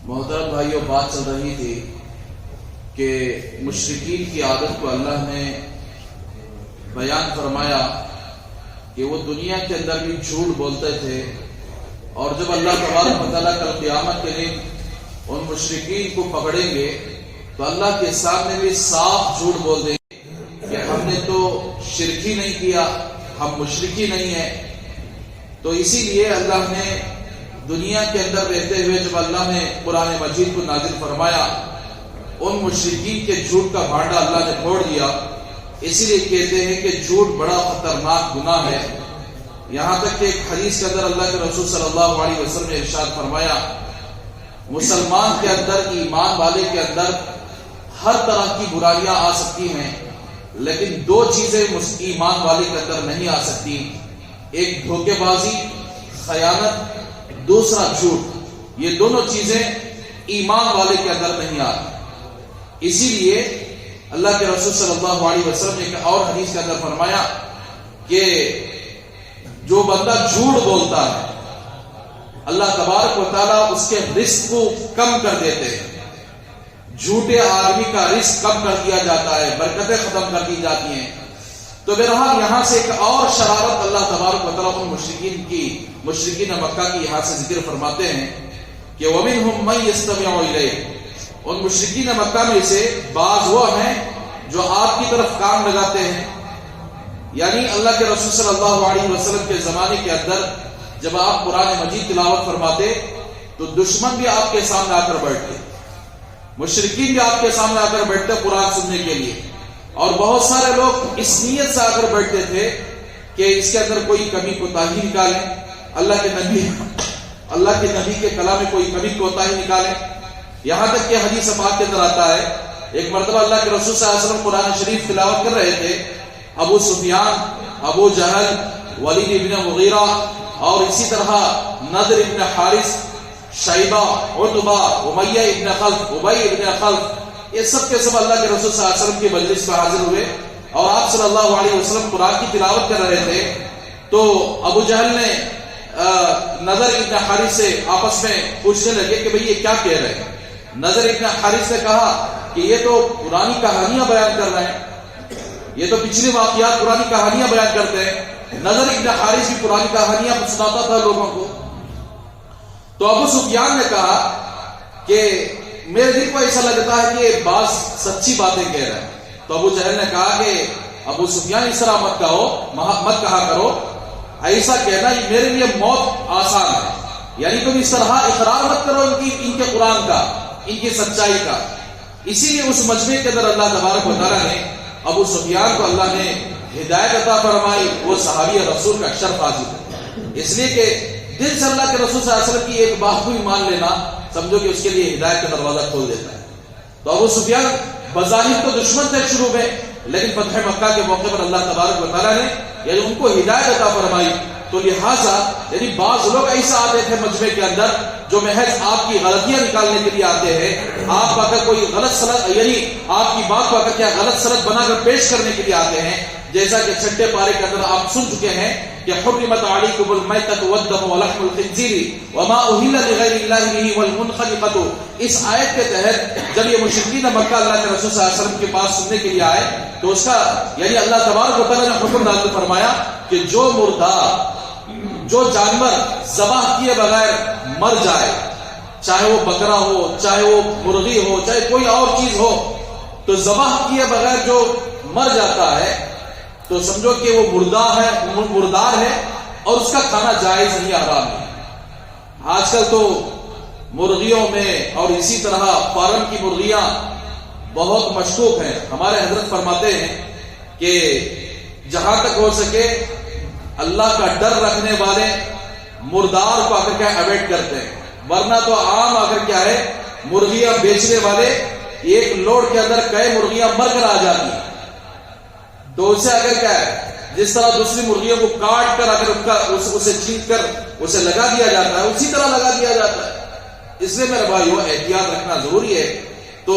محترم بھائیوں، بات چل رہی تھی کہ مشرکین کی عادت کو اللہ نے بیان فرمایا کہ وہ دنیا کے اندر بھی جھوٹ بولتے تھے، اور جب اللہ تبارک و تعالیٰ کل قیامت کے دن ان مشرکین کو پکڑیں گے تو اللہ کے سامنے بھی صاف جھوٹ بول دیں گے کہ ہم نے تو شرک ہی نہیں کیا، ہم مشرک ہی نہیں ہیں۔ تو اسی لیے اللہ نے دنیا کے اندر رہتے ہوئے جب اللہ نے قرآن مجید کو نازل فرمایا، ان مشرکین کے جھوٹ کا بھانڈا اللہ نے پھوڑ دیا۔ اسی لیے کہتے ہیں کہ جھوٹ بڑا خطرناک گناہ ہے۔ یہاں تک کہ ایک حدیث کے اندر اللہ کے رسول صلی اللہ علیہ وسلم نے ارشاد فرمایا، مسلمان کے اندر، ایمان والے کے اندر ہر طرح کی برائیاں آ سکتی ہیں، لیکن دو چیزیں ایمان والے کے اندر نہیں آ سکتی، ایک دھوکے بازی، خیانت، دوسرا جھوٹ۔ یہ دونوں چیزیں ایمان والے کے اندر نہیں آتی۔ اسی لیے اللہ کے رسول صلی اللہ علیہ وسلم نے ایک اور حدیث کے اندر فرمایا کہ جو بندہ جھوٹ بولتا ہے اللہ تبارک و تعالیٰ اس کے رزق کو کم کر دیتے ہیں، جھوٹے آدمی کا رزق کم کر دیا جاتا ہے، برکتیں ختم کر دی جاتی ہیں۔ تو بہرحال یہاں سے ایک اور شرارت اللہ تبارک و تعالیٰ ان مشرکین مکہ کی یہاں سے ذکر فرماتے ہیں کہ وَمِنْهُمْ مَنْ يَسْتَمِعُ إِلَيْكَ، ان مشرکین مکہ میں سے بعض وہ ہیں جو آپ کی طرف کام لگاتے ہیں۔ یعنی اللہ کے رسول صلی اللہ علیہ وسلم کے زمانے کے اندر جب آپ قرآن مجید تلاوت فرماتے تو دشمن بھی آپ کے سامنے آ کر بیٹھتے، مشرکین بھی آپ کے سامنے آ کر بیٹھتے قرآن سننے کے لیے، اور بہت سارے لوگ اس نیت سے آ کر بیٹھتے تھے کہ اس کے اندر کوئی کمی کوتاہی نکالیں، اللہ کے نبی کے کلام میں کوئی کمی کوتاہی نکالیں۔ یہاں تک کہ حدیث پاک کے اندر آتا ہے، ایک مرتبہ اللہ کے رسول صلی اللہ علیہ وسلم قرآن شریف تلاوت کر رہے تھے، ابو سفیان، ابو جہل، ولید ابن مغیرہ، اور اسی طرح نضر ابن حارث، شیبہ، عتبہ، امیہ ابن خلف، ابی ابن خلف، یہ سب کے سب اللہ کے رسول صلی اللہ علیہ وسلم کی مجلس میں حاضر ہوئے، اور آپ صلی اللہ علیہ وسلم قرآن کی تلاوت کر رہے تھے۔ تو ابو جہل نے نضر ابن حارث سے آپس میں پوچھنے لگے کہ بھئی یہ کیا کہہ رہے ہیں؟ نضر ابن حارث نے کہا کہ یہ تو پرانی کہانیاں بیان کر رہے ہیں، یہ تو پچھلی واقعات پرانی کہانیاں بیان کرتے ہیں۔ نضر ابن حارث بھی پرانی کہانیاں سناتا تھا لوگوں کو۔ تو ابو سفیان نے کہا کہ میرے دل کو ایسا لگتا ہے کہ بعض سچی باتیں کہہ رہے ہیں۔ تو ابو جہل نے کہا کہ ابو سفیان اس طرح مت کہا کرو، ایسا کہنا میرے لیے موت آسان ہے، یعنی تم اس طرح اقرار مت کرو ان کے قرآن کا، ان کی سچائی کا۔ اسی لیے اس مجمع کے اندر اللہ تبارک و تعالیٰ نے ابو سفیان کو اللہ نے ہدایت عطا فرمائی، وہ صحابی رسول کا شرف حاصل ہے۔ اس لیے کہ دل سے اللہ کے رسول صلی اللہ علیہ وسلم کی ایک بات کو مان لینا سمجھو کہ اس کے لیے ہدایت کا دروازہ کھول دیتا ہے۔ تو ابو سفیان بظاہر تو دشمن تھے شروع میں، لیکن فتح مکہ کے موقع پر اللہ تبارک و تعالیٰ نے یعنی ان کو ہدایت عطا فرمائی۔ تو لہٰذا یعنی بعض لوگ ایسا آتے تھے مجمع کے اندر جو محض آپ کی غلطیاں نکالنے کے لیے آتے ہیں، آپ کو اگر کوئی غلط سند یعنی آپ کی بات کو اگر کیا غلط سند بنا کر پیش کرنے کے لیے آتے ہیں، جیسا کہ چھٹے پارے کے اندر آپ سن چکے ہیں کہ حرمت علیکم المیتۃ والدم ولحم الخنزیر وما اہل لغیر اللہ به والمنخنقۃ۔ اس آیت کے تحت جب یہ مشرکین مکہ اللہ کے رسول صلی اللہ علیہ وسلم کے پاس سننے کے لیے آئے تو اس کا یعنی اللہ تبارک و تعالیٰ نے حکم نازل فرمایا کہ جو مردار، جو جانور ذبح کیے بغیر مر جائے، چاہے وہ بکرا ہو، چاہے وہ مرغی ہو، چاہے کوئی اور چیز ہو، تو ذبح کیے بغیر جو مر جاتا ہے تو سمجھو کہ وہ مردار ہے اور اس کا کھانا جائز نہیں، حرام ہے۔ آج کل تو مرغیوں میں اور اسی طرح فارم کی مرغیاں بہت مشکوک ہیں۔ ہمارے حضرت فرماتے ہیں کہ جہاں تک ہو سکے اللہ کا ڈر رکھنے والے مردار کو اگر کیا اوائڈ کرتے ہیں، ورنہ تو عام اگر کیا ہے مرغیاں بیچنے والے ایک لوڈ کے اندر کئی مرغیاں مر کر آ جاتی ہیں، تو اس سے اگر کیا ہے جس طرح دوسری مرغیوں کو کاٹ کر اگر اسے چھین کر اسے لگا دیا جاتا ہے اسی طرح لگا دیا جاتا ہے. اس لیے میرے بھائیو احتیاط رکھنا ضروری ہے. تو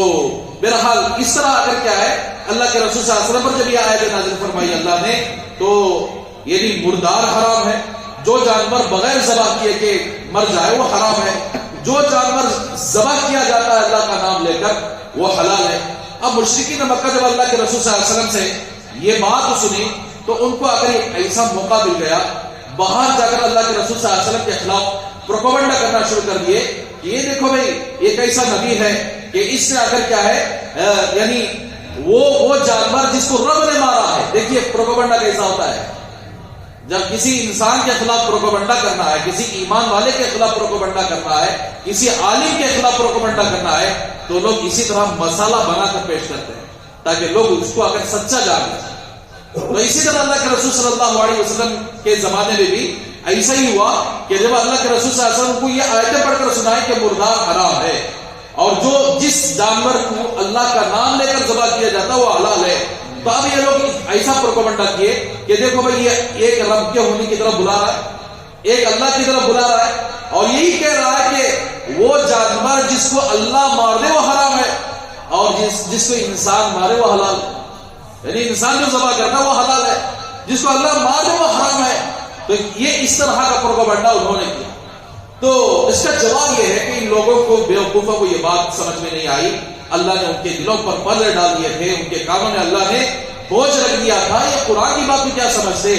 بہرحال اس طرح اگر کیا ہے اللہ کے رسول صلی اللہ علیہ وسلم پر جب یہ آیت نازل فرمائی اللہ نے تو یعنی مردار حرام ہے. جو جانور بغیر ذبح کیے کہ مر جائے وہ حرام ہے. جو جانور ذبح کیا جاتا ہے اللہ کا نام لے کر وہ حلال ہے. اب مشرکین مکہ جب اللہ کے رسول صلی اللہ علیہ وسلم سے یہ بات سنی تو ان کو اگر ایسا موقع مل گیا باہر جا کر اللہ کے رسول صلی اللہ علیہ وسلم کے خلاف پروپیگنڈا کرنا شروع کر دیے کہ یہ دیکھو بھائی ایک ایسا نبی ہے کہ اس نے اگر کیا ہے یعنی وہ جانور جس کو رب نے مارا ہے. دیکھیے پروپیگنڈا کیسا ہوتا ہے. جب کسی انسان کے خلاف پروپیگنڈا کرنا ہے, کسی ایمان والے کے خلاف پروپیگنڈا کرنا ہے, کسی عالم کے خلاف پروپیگنڈا کرنا ہے تو لوگ اسی طرح مسالہ بنا کر پیش کرتے ہیں تاکہ لوگ اس کو اگر سچا جانے. تو اسی طرح اللہ کے رسول صلی اللہ علیہ وسلم کے زمانے میں بھی ایسا ہی ہوا کہ جب اللہ کے رسول صلی اللہ علیہ وسلم کو یہ آیتیں پڑھ کر سنائے کہ مردار حرام ہے اور جس جانور کو اللہ کا نام لے کر ذبح کیا جاتا ہے وہ حلال ہے. تو اب یہ لوگ ایسا پروپیگنڈا کیے کہ دیکھو بھائی یہ ایک رب کے ہونے کی طرف بلا رہا ہے, ایک اللہ کی طرف بلا رہا ہے اور یہی کہہ رہا ہے کہ وہ جانور جس کو اللہ مار دے وہ حرام ہے اور جس کو انسان مارے وہ حلال ہے. یعنی انسان جو ذبح کرتا ہے وہ حلال ہے, جس کو اللہ مار دے وہ حرام ہے. تو یہ اس طرح کا پروپیگنڈا انہوں نے کیا. تو اس کا جواب یہ ہے کہ ان لوگوں کو بیوقوفوں کو یہ بات سمجھ میں نہیں آئی. اللہ نے ان کے دلوں پر پردے ڈال دیے تھے, ان کے کانوں میں اللہ نے بوجھ رکھ دیا تھا. یہ قرآن کی بات کو کیا سمجھتے.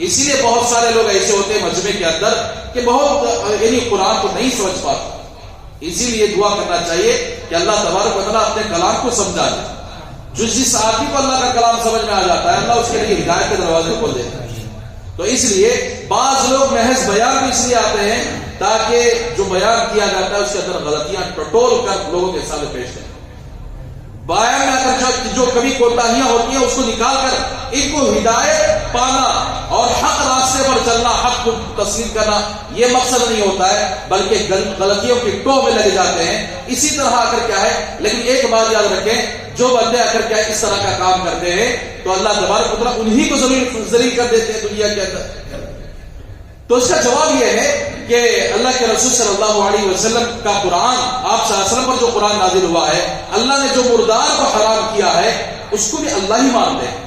اسی لیے بہت سارے لوگ ایسے ہوتے ہیں مجمع کے اندر کہ بہت یعنی قرآن کو نہیں سمجھ پاتے. اسی لیے دعا کرنا چاہیے کہ اللہ تبارک و تعالیٰ اپنے کلام کو سمجھا دے. جس آدمی کو اللہ کا کلام سمجھ میں آ جاتا ہے اللہ اس کے لیے ہدایت کے دروازے کھول دیتا ہے. تو اس لیے بعض لوگ محض بیان بھی اس لیے آتے ہیں تاکہ جو بیان کیا جاتا ہے اس کے اندر غلطیاں ٹٹول کر لوگوں کے سامنے پیش کریں. بیان میں اگر جو کبھی کوتاہیاں ہوتی ہیں اس کو نکال کر ان کو ہدایت پانا اور حق راستے پر چلنا, حق کو تسلیم کرنا یہ مقصد نہیں ہوتا ہے بلکہ غلطیوں کی ٹو میں لگے جاتے ہیں. اسی طرح اگر کیا ہے لیکن ایک بات یاد رکھیں, جو بندے اگر کیا اس طرح کا کام کرتے ہیں تو اللہ تبارک و تعالیٰ انہی کو ذلیل کر دیتے ہیں دنیا کے اندر. تو اس کا جواب یہ ہے کہ اللہ کے رسول صلی اللہ علیہ وسلم کا قرآن, آپ صلی اللہ علیہ وسلم پر جو قرآن نازل ہوا ہے, اللہ نے جو مردار کو حرام کیا ہے اس کو بھی اللہ ہی مانتے ہیں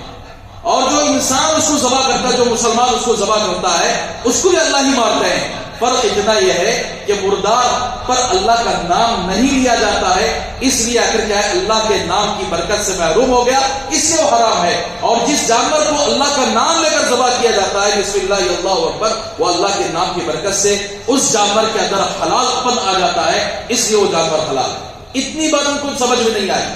اور جو انسان اس کو ذبح کرتا ہے, جو مسلمان اس کو ذبح کرتا ہے اس کو بھی اللہ ہی مانتے ہیں. فرق اتنا یہ ہے کہ مردار پر اللہ کا نام نہیں لیا جاتا ہے, اس لیے اگر کیا ہے اللہ کے نام کی برکت سے محروم ہو گیا اس لیے وہ حرام ہے. اور جس جانور کو اللہ کا نام لے کر ذبح کیا جاتا ہے بسم اللہ اللہ اکبر, وہ اللہ کے نام کی برکت سے اس جانور کے اندر حلال پن آ جاتا ہے, اس لیے وہ جانور حلال ہے. اتنی بات ان کو سمجھ میں نہیں آئی.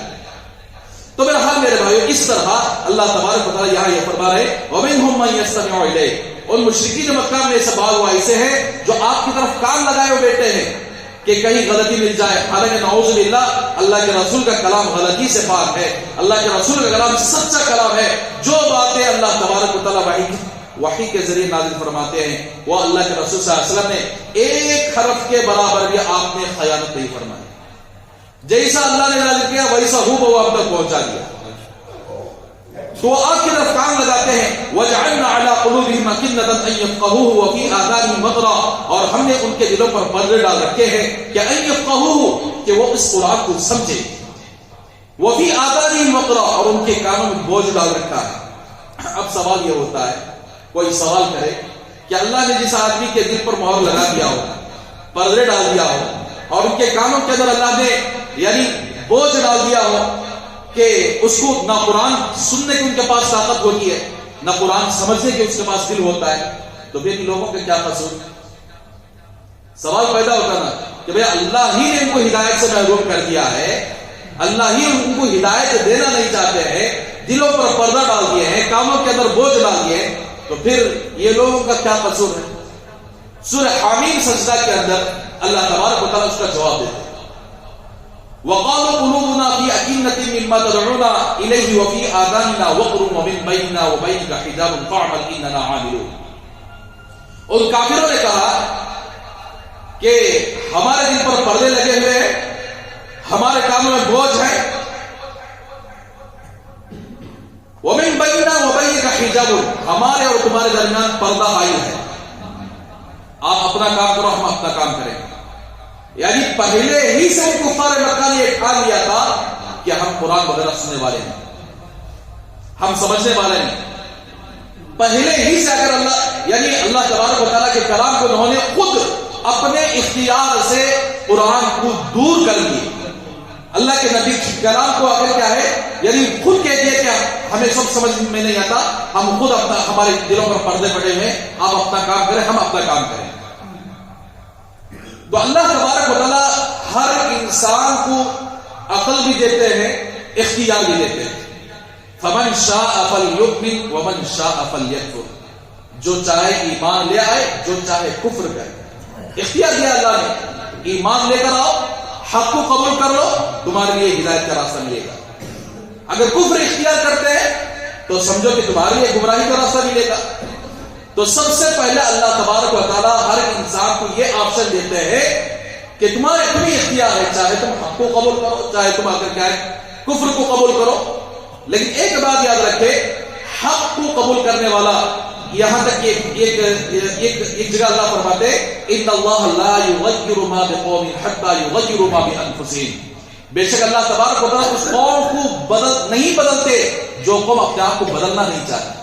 تو میرا حال میرے بھائیو اس طرح اللہ تبارک و تعالیٰ یہاں یہ فرما رہے وَمِنْهُمْ مَنْ يَسْتَمِعُ إِلَيْكَ, اور مشرکین مکہ میں ایسے بعض ایسے ہیں جو آپ کی طرف کان لگائے ہوئے بیٹھے ہیں کہ کہیں غلطی مل جائے. حالانکہ نعوذ باللہ اللہ کے رسول کا کلام غلطی سے پاک ہے, اللہ کے رسول کا کلام سچا کلام ہے. جو باتیں اللہ تبارک و تعالیٰ وحی کے ذریعے نازل فرماتے ہیں وہ اللہ کے رسول صلی اللہ علیہ وسلم نے ایک حرف کے برابر بھی آپ نے خیانت نہیں فرمائی. جیسا اللہ نے نازل کیا ویسا وہ آپ تک پہنچا دیا. تو آپ کی طرف کان لگاتے ہیں وَجَعَلْنَا عَلَىٰ قُلُوبِهِمْ أَكِنَّةً أَن يَفْقَهُوهُ وَفِي آذَانِهِمْ وَقْرًا, اور ہم نے ان کے دلوں پر پردے ڈال رکھے ہیں کہ أَن يَفْقَهُوهُ کہ وہ اس قرآن کو سمجھے, وَفِي آذَانِهِمْ وَقْرًا اور ان کے کانوں میں بوجھ ڈال رکھا ہے. اب سوال یہ ہوتا ہے, کوئی سوال کرے کہ اللہ نے جس آدمی کے دل پر مہر لگا دیا ہو, پردے ڈال دیا ہو اور ان کے کانوں کے اندر اللہ نے یعنی بوجھ ڈال دیا ہو کہ اس کو نہ قرآن سننے کی ان کے پاس طاقت ہوتی ہے نہ قرآن سمجھنے کی اس کے پاس دل ہوتا ہے, تو پھر ان لوگوں کا کیا قصور. سوال پیدا ہوتا نا کہ بھئی اللہ ہی نے ان کو ہدایت سے محروم کر دیا ہے, اللہ ہی ان کو ہدایت دینا نہیں چاہتے ہیں, دلوں پر پردہ ڈال دیے ہیں, کاموں کے اندر بوجھ ڈال دیے, تو پھر یہ لوگوں کا کیا قصور ہے. سورہ حمیم سجدہ کے اندر اللہ تبارک و تعالیٰ اس کا جواب دیتے ہیں وَقَالُوا قُلُوبُنَا فِي أَكِنَّةٍ مِّمَّا تَدْعُونَا إِلَيْهِ وَفِي آذَانِنَا وَقْرٌ وَمِن بَيْنِنَا وَبَيْنِكَ حِجَابٌ فَاعْمَلْ إِنَّنَا عَامِلُونَ. اور کافروں نے کہا کہ ہمارے دل پر پردے لگے ہوئے ہیں, ہمارے کانوں میں بوجھ ہے, وَمِن بَيْنَا وَبَيْنِكَ حِجَابٌ، ہمارے اور تمہارے درمیان پردہ حائل ہے، آپ اپنا کام کرو، ہم اپنا کام کریں گے۔ یعنی پہلے ہی سے کفار مکہ نے یہ ٹھان لیا تھا کہ ہم قرآن وغیرہ سننے والے ہیں، ہم سمجھنے والے ہیں۔ پہلے ہی سے اگر اللہ تبارک و تعالیٰ کے کلام کو انہوں نے خود اپنے اختیار سے قرآن کو دور کر دیے، اللہ کے نبی کلام کو اگر کیا ہے یعنی خود کہہ دیا کہ ہمیں سب سمجھ میں نہیں آتا، ہم خود ہمارے دلوں پر پردے پڑے ہوئے، آپ اپنا کام کریں، ہم اپنا کام کریں۔ تو اللہ تبارک و تعالیٰ ہر انسان کو عقل بھی دیتے ہیں، اختیار بھی دیتے ہیں۔ فمن شاء فلیؤمن ومن شاء فلیکفر، جو چاہے ایمان لے آئے، جو چاہے کفر کرے، اختیار دیا اللہ نے۔ ایمان لے کر آؤ، حق کو قبول کر لو، تمہارے لیے ہدایت کا راستہ ملے گا۔ اگر کفر اختیار کرتے ہیں تو سمجھو کہ تمہارے لیے گمراہی کا راستہ ملے گا۔ تو سب سے پہلے اللہ تبارک و تعالیٰ ہر انسان کو یہ آپشن دیتے ہیں کہ تمہیں اختیار ہے، چاہے تم حق کو قبول کرو، چاہے تم اگر کیا ہے کفر کو قبول کرو۔ لیکن ایک بات یاد رکھے، حق کو قبول کرنے والا، یہاں تک کہ ایک جگہ اللہ فرماتے ان اللہ لا یغیر ما بقوم حتى یغیروا ما بانفسهم، بے شک اللہ تبارک و تعالیٰ اس قوم کو نہیں بدلتے جو قوم اپنے آپ کو بدلنا نہیں چاہتے،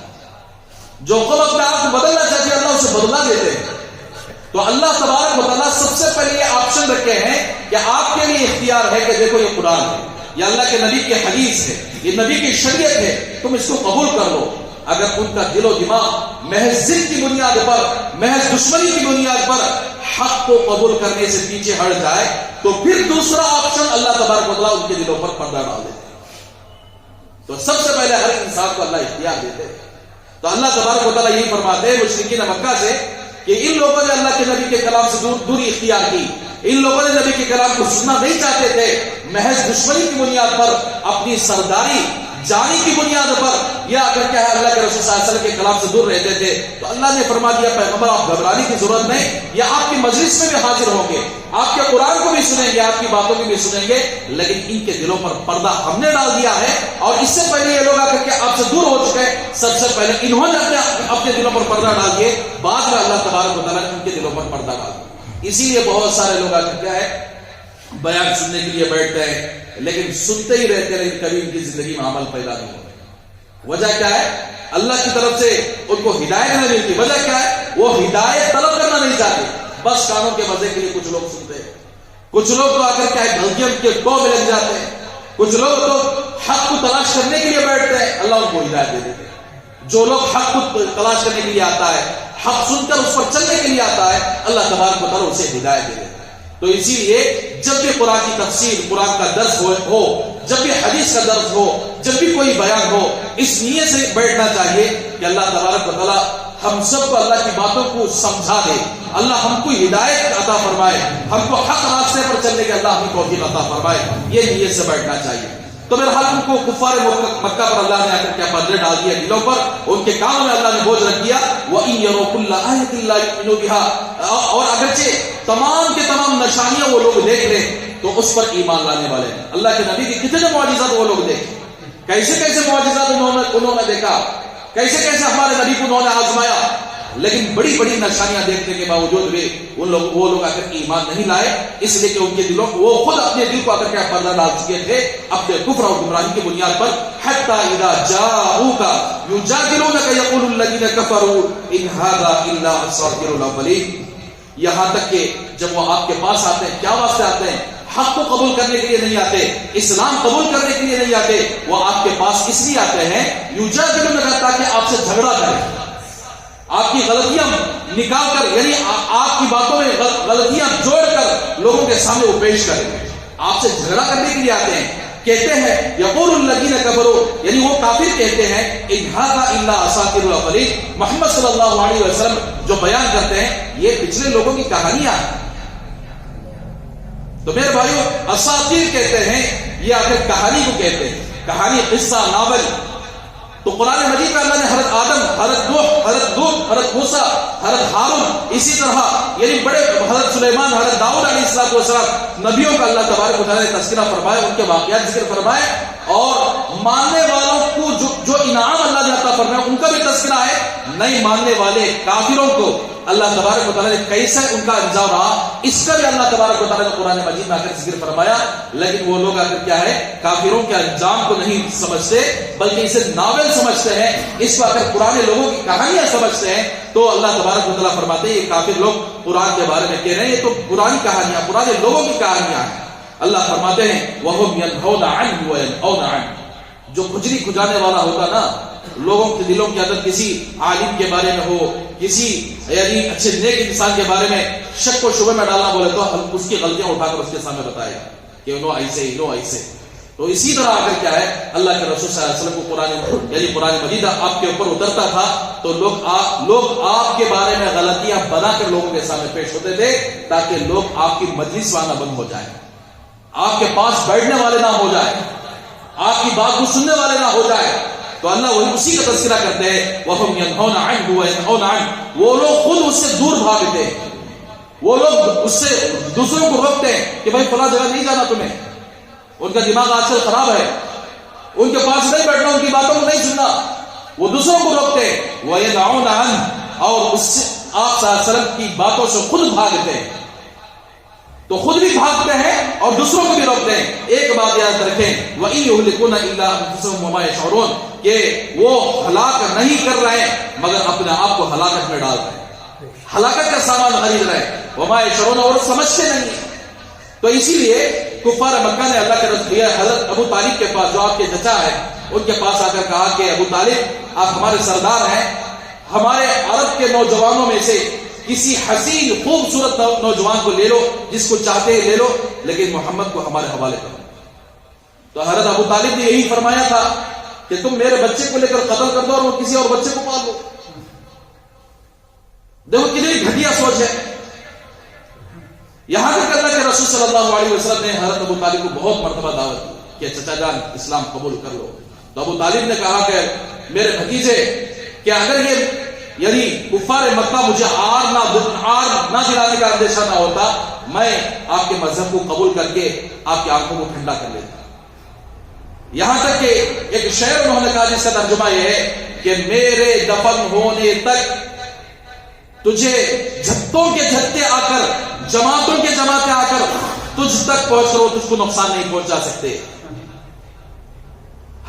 جو قوم اپنے آپ کو بدلنا چاہتے اللہ اسے بدلا دیتے ہیں۔ تو اللہ تبارک و تعالیٰ سب سے پہلے یہ آپشن رکھے ہیں کہ آپ کے لیے اختیار ہے کہ دیکھو یہ قرآن ہے، یہ اللہ کے نبی کی حدیث ہے، یہ نبی کی شریعت ہے، تم اس کو قبول کر لو۔ اگر ان کا دل و دماغ محض ضد کی بنیاد پر، محض دشمنی کی بنیاد پر حق کو قبول کرنے سے پیچھے ہٹ جائے تو پھر دوسرا آپشن اللہ تبارک و تعالیٰ ان کے دلوں پر پردہ ڈال دیتے ہیں۔ تو سب سے پہلے ہر انسان کو اللہ اختیار دیتے ہیں۔ تو اللہ تبارک و تعالیٰ یہی فرماتے ہیں مشرکین مکہ سے کہ ان لوگوں نے اللہ کے نبی کے کلام سے دوری اختیار کی، ان لوگوں نے نبی کے کلام کو سننا نہیں چاہتے تھے، محض دشمنی کی بنیاد پر، اپنی سرداری جانی کی بنیاد پر، یا اگر کیا ہے اللہ کے رسول صلی اللہ علیہ وسلم کے کلام سے دور رہتے تھے۔ تو اللہ نے فرما دیا پیغمبر آپ گھبرانے کی ضرورت نہیں، یا آپ کی مجلس میں بھی حاضر ہوں گے، آپ کے قرآن کو بھی سنیں گے، آپ کی باتوں کو بھی سنیں گے، لیکن ان کے دلوں پر پردہ ہم نے ڈال دیا ہے۔ اور اس سے پہلے یہ لوگ آ کر کے آپ سے دور ہو چکے، سب سے پہلے انہوں نے اپنے دلوں پر پردہ ڈال دیے، بعد میں اللہ تبارک و تعالیٰ نے ان کے دلوں پر پردہ ڈال دیا۔ اسی لیے بہت سارے لوگ آ کر کیا ہے بیان سننے کے لیے بیٹھتے ہیں، لیکن سنتے ہی رہتے ہیں، لیکن کبھی ان کی زندگی میں عمل پیدا نہیں ہوتا۔ وجہ کیا ہے؟ اللہ کی طرف سے ان کو ہدایت نہیں ملتی۔ وجہ کیا ہے؟ وہ ہدایت طلب کرنا نہیں چاہتے، بس کانوں کے مزے کے لیے کچھ لوگ سنتے ہیں، کچھ لوگ تو آ کر کیا ہے غلطیوں کے ٹو میں لگ جاتے ہیں، کچھ لوگ تو حق کو تلاش کرنے کے لیے بیٹھتے ہیں، اللہ ان کو ہدایت دے دیتے ہیں۔ جو لوگ حق کو تلاش کرنے کے لیے آتا ہے، حق سن کر اس پر چلنے کے لیے آتا ہے، اللہ تبارک و تعالیٰ اسے ہدایت دے دیتا ہے۔ تو اسی لیے جب بھی قرآن کی تفسیر، قرآن کا درس ہو، جب بھی حدیث کا درس ہو، جب بھی کوئی بیان ہو، اس نیت سے بیٹھنا چاہیے کہ اللہ تبارک و تعالیٰ ہم سب کو اللہ کی باتوں کو سمجھا دے، اللہ ہم کو ہدایت عطا فرمائے، ہم کو حق راستے پر چلنے کے اللہ ہم کو توفیق عطا فرمائے، یہ نیت سے بیٹھنا چاہیے۔ تو بہرحال ان کو کفار مکہ پر اللہ نے آ کر کیا پردے ڈال دیا دلوں پر، ان کے کاموں میں اللہ نے بوجھ رکھ دیا۔ وَإِن يَرَوْا كُلَّ آيَةٍ لَا يُؤْمِنُوا بِهَا، اور اگرچہ تمام کے تمام نشانیاں وہ لوگ دیکھ لیں تو اس پر ایمان لانے والے ہیں۔ اللہ کے نبی کے کتنے معجزات وہ لوگ دیکھیں، کیسے کیسے معجزات انہوں نے دیکھا، کیسے کیسے ہمارے نبی کو انہوں نے آزمایا، لیکن بڑی بڑی نشانیاں دیکھنے کے باوجود بھی وہ لوگ آ کر ایمان نہیں لائے، اس لیے کہ ان کے دلوں وہ خود اپنے دل کو آ کر کے پردہ ڈال چکے تھے اپنے کفر اور گمراہی کی بنیاد پر۔ حتی اذا جاؤک یجادلونک یقول الذین کفروا ان ھذا الا اساطیر الاولین، یہاں تک کہ جب وہ آپ کے پاس آتے ہیں، کیا واسطے آتے ہیں؟ حق کو قبول کرنے کے لیے نہیں آتے، اسلام قبول کرنے کے لیے نہیں آتے، وہ آپ کے پاس اس لیے آتے ہیں یجادلونک، تاکہ آپ سے جھگڑا کریں، آپ کی غلطیاں نکال کر، یعنی آپ کی باتوں میں غلطیاں جوڑ کر لوگوں کے سامنے وہ پیش کریں، آپ سے جھگڑا کرنے کے لیے آتے ہیں۔ کہتے ہیں یقول الذین کفروا، یعنی وہ کافر کہتے ہیں ان ھذا الا اساطیر الاولین، محمد صلی اللہ علیہ وسلم جو بیان کرتے ہیں یہ پچھلے لوگوں کی کہانیاں ہیں۔ تو میرے بھائیو، اساطیر کہتے ہیں یہ آخر کہانی کو کہتے ہیں، کہانی، قصہ، ناول۔ تو قرآن مجید میں اللہ نے حضرت آدم، حضرت نوح، حضرت لوط، حضرت موسیٰ، حضرت ہارون، اسی طرح یعنی بڑے حضرت سلیمان، حضرت داؤد علیہ السلام نبیوں کا اللہ تبارک و تعالیٰ نے تذکرہ فرمایا، ان کے واقعات ذکر فرمائے، اور ماننے والوں کو جو انعام اللہ نے عطا فرمایا ان کا بھی تذکرہ ہے، نہیں ماننے والے کافروں کو اللہ تبارک و تعالیٰ نے کیسے ان کا انجام رہا اس کا بھی اللہ تبارک و تعالیٰ نے قرآن مجید میں آ کر ذکر فرمایا. لیکن وہ لوگ آخر کیا ہے، کافروں کے انجام کو نہیں سمجھتے بلکہ اسے ناول سمجھتے ہیں، اس کو اگر پرانے لوگوں کی کہانیاں سمجھتے ہیں. تو اللہ تبارک و تعالیٰ فرماتے ہیں یہ کافر لوگ قرآن کے بارے میں کہہ رہے ہیں یہ تو پرانی کہانیاں، پرانے لوگوں کی کہانیاں ہیں. اللہ فرماتے ہیں وَهُمْ يَنْهَوْنَ عَنْهُ وَيَنْأَوْنَ عَنْهُ. جو کھجلی کھجانے والا ہوگا نا، لوگوں کے دلوں کے اندر کسی عالم کے بارے میں ہو، کسی یعنی اچھے نیک انسان کے بارے میں شک و شبہ میں ڈالنا بولے تو اس کی غلطیاں اٹھا کر اس کے سامنے بتائے گا کہ انہوں ایسے انہوں ایسے. تو اسی طرح آ کر کیا ہے اللہ کے رسول صلی اللہ علیہ وسلم کو قرآن یعنی قرآن مجید آپ کے اوپر اترتا تھا تو لوگ آپ کے بارے میں غلطیاں بنا کر لوگوں کے سامنے پیش ہوتے تھے تاکہ لوگ آپ کی مجلس میں آنا بند ہو جائے، آپ کے پاس بیٹھنے والے نہ ہو جائے، آپ کی بات کو سننے والے نہ ہو جائے. تو اللہ وہی اسی کا تذکرہ کرتے ہیں وَهُمْ يَنْهَوْنَ عَنْهُ وَيَنْأَوْنَ عَنْهُ. وہ لوگ خود اس سے دور بھاگتے ہیں، وہ لوگ اس سے دوسروں کو روکتے ہیں کہ بھائی فلاں جگہ نہیں جانا تمہیں. ان کا دماغ آج کل خراب ہے، ان کے پاس نہیں بیٹھنا، ان کی باتوں کو نہیں سننا، وہ دوسروں کو روکتے ہیں. وَيَنْأَوْنَ عَنْهُ. اور اس سے آپ صلی اللہ علیہ وسلم کی باتوں سے خود بھاگتے ہیں، تو خود بھی بھاگتے ہیں اور دوسروں کو بھی روکتے ہیں. ایک بات یاد رکھیں وَإِن يُهْلِكُونَ إِلَّا أَنفُسَهُمْ وَمَا يَشْعُرُونَ کہ وہ ہلاک نہیں کر رہے ہیں مگر اپنے آپ کو ہلاکت میں ڈال رہے ہیں، ہلاکت کا سامان خرید رہے ہیں. وَمَا يَشْعُرُونَ اور سمجھتے نہیں. تو اسی لیے کفار مکہ نے اللہ کے رسول حضرت ابو طالب کے پاس جو آپ کے چچا ہے ان کے پاس آ کر کہا کہ ابو طالب آپ ہمارے سردار ہیں، ہمارے عرب کے نوجوانوں میں سے کسی حسین خوبصورت نوجوان کو لے لو، جس کو چاہتے ہیں لے لو، لیکن محمد کو ہمارے حوالے کرو. تو حضرت ابو طالب نے یہی فرمایا تھا کہ تم میرے بچے کو لے کر قتل کر دو اور وہ کسی اور بچے کو پال دو. دیکھو کتنی گھٹیا سوچ ہے. یہاں تک اللہ کے رسول صلی اللہ علیہ وسلم نے حضرت ابو طالب کو بہت مرتبہ دعوت دی کہ چچا جان اسلام قبول کر لو. تو ابو طالب نے کہا کہ میرے بھتیجے کہ اگر یہ یعنی کفار مکہ مجھے آر نہ دلانے کا اندیشہ نہ ہوتا میں آپ کے مذہب کو قبول کر کے آپ کی آنکھوں کو ٹھنڈا کر لیتا. یہاں تک کہ ایک شعر انہوں نے کہا جس کا ترجمہ یہ ہے کہ میرے دفن ہونے تک تجھے جھتوں کے جھتے آ کر، جماعتوں کے جماعتیں آ کر تجھ تک پہنچ کر وہ تجھ کو نقصان نہیں پہنچا سکتے.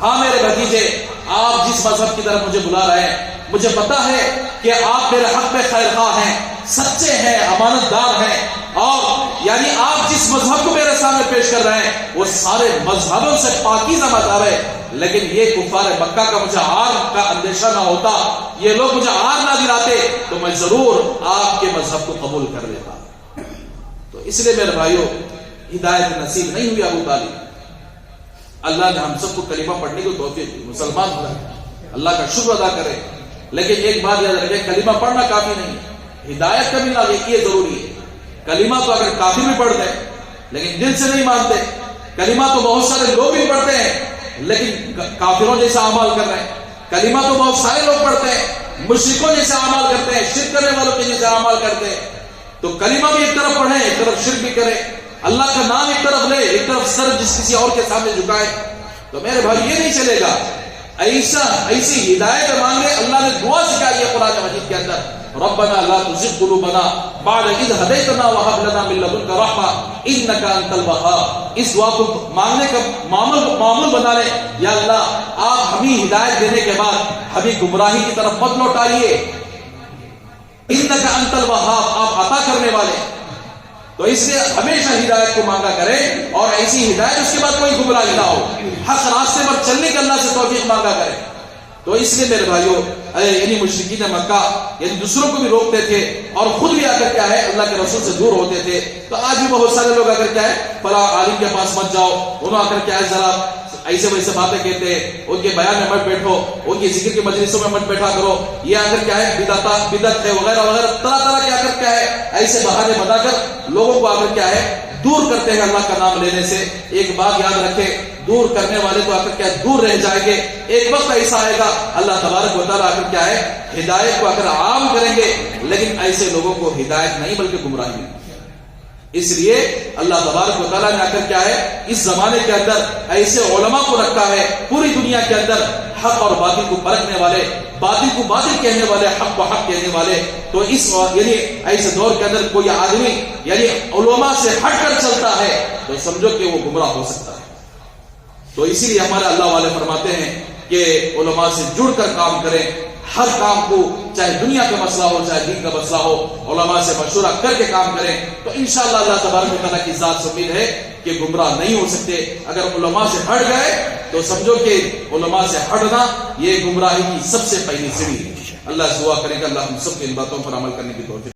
ہاں میرے بھتیجے، آپ جس مذہب کی طرف مجھے بلا رہے ہیں مجھے پتا ہے کہ آپ میرے حق میں خیر خواہ ہیں، سچے ہیں، امانت دار ہیں، اور یعنی آپ جس مذہب کو میرے سامنے پیش کر رہے ہیں وہ سارے مذہبوں سے پاکیزہ مذہب ہے. لیکن یہ کفار مکہ کا مجھے آر کا اندیشہ نہ ہوتا، یہ لوگ مجھے آر نہ دلاتے تو میں ضرور آپ کے مذہب کو قبول کر لیتا. تو اس لیے میرے بھائیوں ہدایت نصیب نہیں ہوئی ابو طالب. اللہ نے ہم سب کو کلمہ پڑھنے کو توفیق دی، مسلمان ہو رہے، اللہ کا شکر ادا کرے. لیکن ایک بات یاد رکھیں کلمہ پڑھنا کافی نہیں، ہدایت کا بھی نہ یہ ضروری ہے. کلمہ تو اگر کافی بھی پڑھتے ہیں لیکن دل سے نہیں مانتے، کلمہ تو بہت سارے لوگ بھی پڑھتے ہیں لیکن کافروں جیسا اعمال کر رہے ہیں. کلمہ تو بہت سارے لوگ پڑھتے ہیں، مشرکوں جیسے اعمال کرتے ہیں، شرک کرنے والوں کے جیسے اعمال کرتے ہیں. تو کلمہ بھی ایک طرف پڑھیں، ایک طرف شرک بھی کرے، اللہ کا نام ایک طرف لے، ایک طرف سر جس کسی اور کے سامنے جھکائے. تو میرے بھائی یہ نہیں چلے گا. ایسی ہدایت مانگے. اللہ نے دعا سکھائی ہے قرآن مجید کے اندر ربنا لا تزغ قلوبنا بعد اذ هديتنا وهب لنا من لدنك رحمة انك انت الوهاب. اس دعا کو مانگنے کا معمول بنا لیں. یا اللہ آپ ہمیں ہدایت دینے کے بعد ہمیں گمراہی کی طرف مت لوٹائیے. انك انت الوهاب، آپ عطا کرنے والے. تو اس لیے ہمیشہ ہدایت کو مانگا کریں اور ایسی ہدایت اس کے بعد کوئی گمراہی نہ ہو، حق راستے پر چلنے کے اللہ سے توفیق مانگا کریں. تو اس لیے میرے بھائیوں یعنی مشرکین مکہ یعنی دوسروں کو بھی روکتے تھے اور خود بھی آ کر کیا ہے اللہ کے رسول سے دور ہوتے تھے. تو آج بھی بہت سارے لوگ آ کر کیا ہے فلاں عالم کے پاس مت جاؤ، انہوں آ کر کیا ہے ذرا ایسے ویسے باتیں کہتے ہیں، ان کے بیان میں مت بیٹھو، ان کی ذکر کی مجلسوں میں مت بیٹھا کرو، یہ آ کر کیا ہے بدعت ہے وغیرہ وغیرہ طرح طرح کے آ کر کیا ہے ایسے بہانے بنا کر لوگوں کو آ کر کیا ہے دور کرتے ہیں اللہ کا نام لینے سے. ایک بات یاد رکھیں، دور کرنے والے تو آ کر کیا دور رہ جائیں گے. ایک وقت ایسا آئے گا اللہ تبارک و تعالیٰ آ کر کیا ہے ہدایت کو آ کر عام کریں گے، لیکن ایسے لوگوں کو ہدایت نہیں بلکہ گمراہی. اس لیے اللہ تبارک و تعالیٰ نے آ کر کیا ہے اس زمانے کے اندر ایسے علماء کو رکھا ہے پوری دنیا کے اندر، حق اور باطل کو پرکھنے والے، باطل کو باطل کہنے والے، حق کو حق کہنے والے. تو اس یعنی ایسے دور کے اندر کوئی آدمی یعنی علماء سے ہٹ کر چلتا ہے تو سمجھو کہ وہ گمراہ ہو سکتا ہے. تو اسی لیے ہمارے اللہ والے فرماتے ہیں کہ علماء سے جڑ کر کام کریں، ہر کام کو چاہے دنیا کا مسئلہ ہو چاہے دین کا مسئلہ ہو علماء سے مشورہ کر کے کام کریں تو انشاءاللہ اللہ تبارک و تعالیٰ کی ذات سے امید ہے کہ گمراہ نہیں ہو سکتے. اگر علماء سے ہٹ گئے تو سمجھو کہ علماء سے ہٹنا یہ گمراہی کی سب سے پہلی سیڑھی ہے. اللہ سے دعا کرے گا اللہ ہم سب کی ان باتوں پر عمل کرنے کی توفیق.